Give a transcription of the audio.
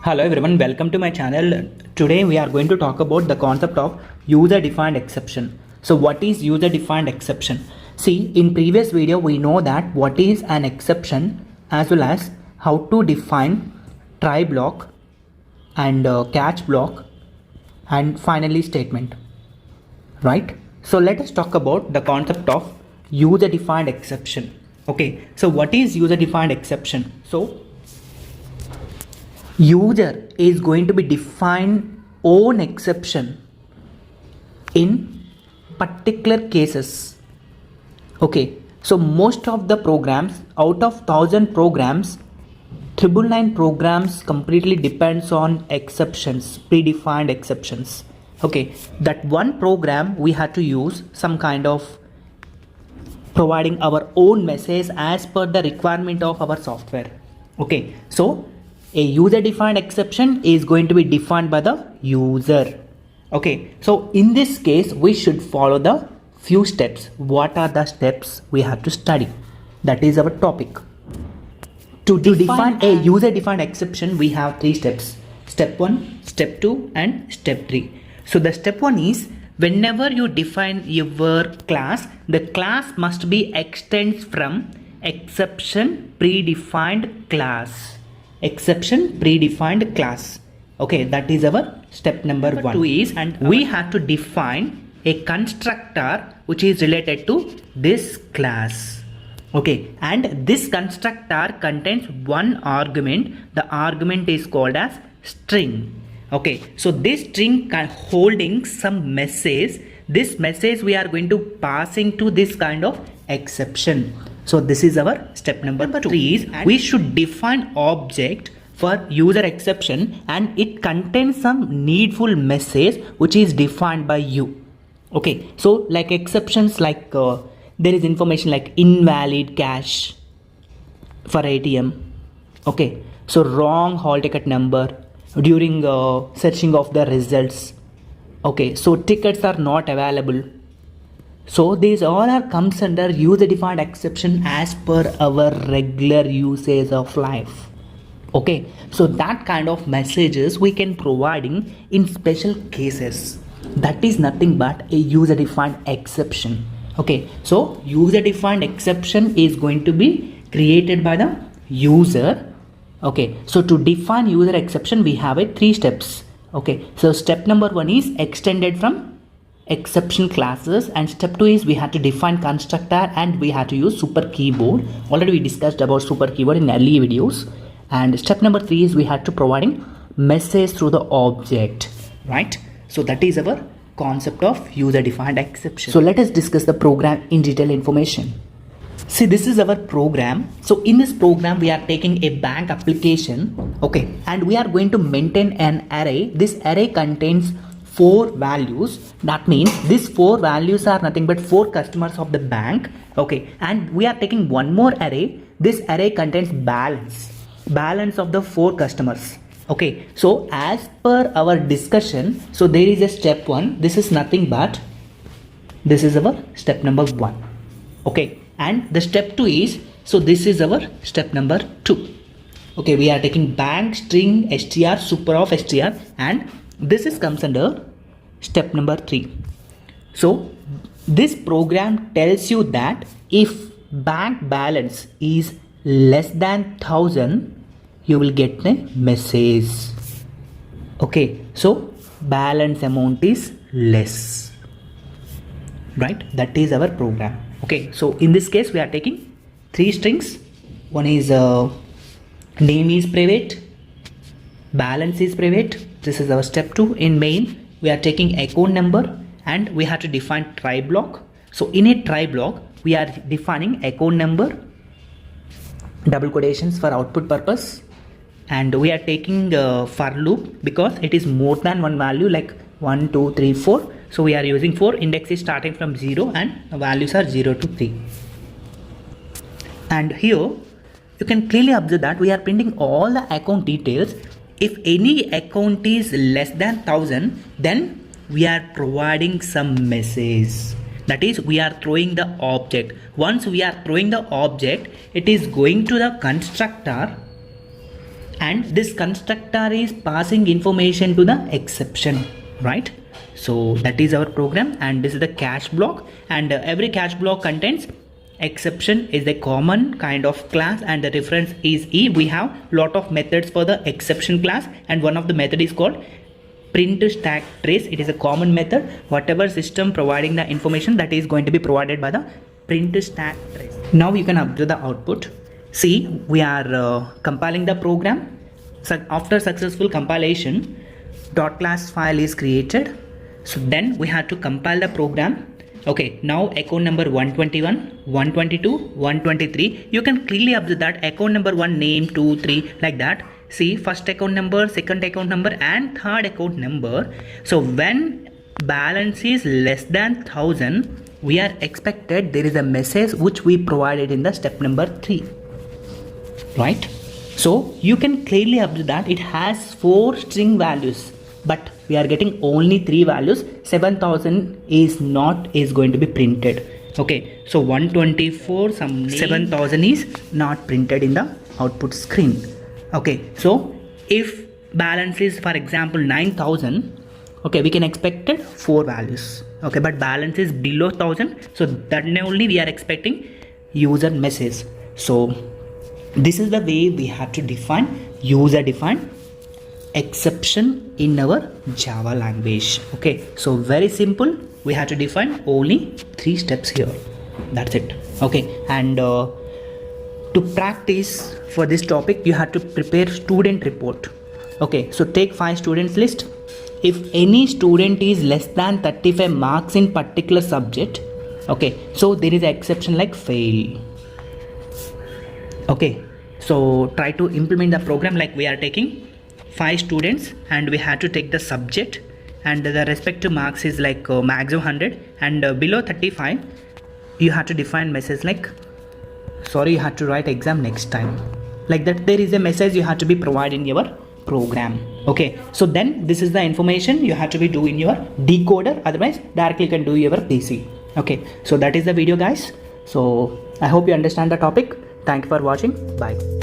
Hello everyone, welcome to my channel. Today we are going to talk about the concept of user defined exception. So what is user defined exception? See, in previous video we know that what is an exception as well as how to define try block and catch block and finally statement, right? So let us talk about the concept of user defined exception. Okay, so what is user defined exception? So user is going to be define own exception in particular cases. Okay, so most of the programs, out of 1000 programs, 999 programs completely depends on exceptions, predefined exceptions. Okay, that one program we had to use some kind of providing our own message as per the requirement of our software. Okay, so a user defined exception is going to be defined by the user. Okay, so in this case we should follow the few steps. What are the steps we have to study? That is our topic. To define a user defined exception we have 3 steps. Step 1, step 2 and step 3. So the step 1 is whenever you define your class, the class must be extends from exception predefined class. Exception predefined class. Okay, that is our step number 1. 2 is, and we have to define a constructor which is related to this class. Okay, and this constructor contains one argument. The argument is called as string. Okay, so this string holding some message. This message we are going to passing to this kind of exception. So this is our step number 2 is we should define object for user exception and it contains some needful message which is defined by you. Okay, so like exceptions like there is information like invalid cash for ATM. Okay, so wrong hall ticket number during searching of the results. Okay, so tickets are not available. So these all are comes under user defined exception as per our regular usage of life. Okay, so that kind of messages we can providing in special cases. That is nothing but a user defined exception. Okay, so user defined exception is going to be created by the user. Okay, so to define user exception we have a 3 steps. Okay, so step number 1 is extended from exception classes, and step 2 is we have to define constructor and we have to use super keyboard. Already we discussed about super keyboard in early videos. And step number 3 is we have to providing message through the object, right? So that is our concept of user defined exception. So let us discuss the program in detail information. See, this is our program. So in this program we are taking a bank application. Okay, and we are going to maintain an array. This array contains 4 values. That means these 4 values are nothing but 4 customers of the bank. Okay, and we are taking one more array. This array contains balance of the 4 customers. Okay, so as per our discussion, so there is a step 1. This is nothing but this is our step number 1. Okay, and the step 2 is, so this is our step number 2. Okay, we are taking bank string str super of str, and this is comes under step number 3. So this program tells you that if bank balance is less than 1000 you will get a message. Okay, so balance amount is less, right? That is our program. Okay, so in this case we are taking 3 strings. One is name is private, balance is private. This is our step 2. In main we are taking account number and we have to define try block. So in a try block we are defining account number, double quotations for output purpose, and we are taking for loop because it is more than one value like 1 2 3 4. So we are using 4. Index is starting from 0 and values are 0 to 3. And here you can clearly observe that we are printing all the account details. If any account is less than 1000, then we are providing some message. That is, we are throwing the object. Once we are throwing the object, it is going to the constructor, and this constructor is passing information to the exception, right? So that is our program, and this is the catch block, and every catch block contains exception is a common kind of class, and the reference is E. We have lot of methods for the exception class, and one of the method is called print stack trace. It is a common method. Whatever system providing the information, that is going to be provided by the print stack trace. Now you can observe the output. See, we are compiling the program. So after successful compilation, dot class file is created. So then we have to compile the program. Okay, now account number 121, 122, 123. You can clearly observe that account number 1, name, 2, 3, like that. See, first account number, second account number, and third account number. So when balance is less than 1000, we are expected there is a message which we provided in the step number 3, right? So you can clearly observe that it has 4 string values, but we are getting only 3 values. 7000 is going to be printed. Okay, so 124 7000 is not printed in the output screen. Okay, so if balance is, for example, 9000, okay, we can expect 4 values. Okay, but balance is below 1000, so that only we are expecting user message. So this is the way we have to define user defined exception in our Java language. Okay, so very simple. We have to define only 3 steps here. That's it. Okay, and to practice for this topic, you have to prepare student report. Okay, so take 5 students list. If any student is less than 35 marks in particular subject, okay, so there is an exception like fail. Okay, so try to implement the program like we are taking 5 students, and we have to take the subject, and the respective marks is like maximum 100, and below 35 you have to define message like sorry, you have to write exam next time, like that. There is a message you have to be provided in your program. Okay, so then this is the information you have to be doing your decoder, otherwise directly you can do your PC. Okay, so that is the video, guys. So I hope you understand the topic. Thank you for watching. Bye.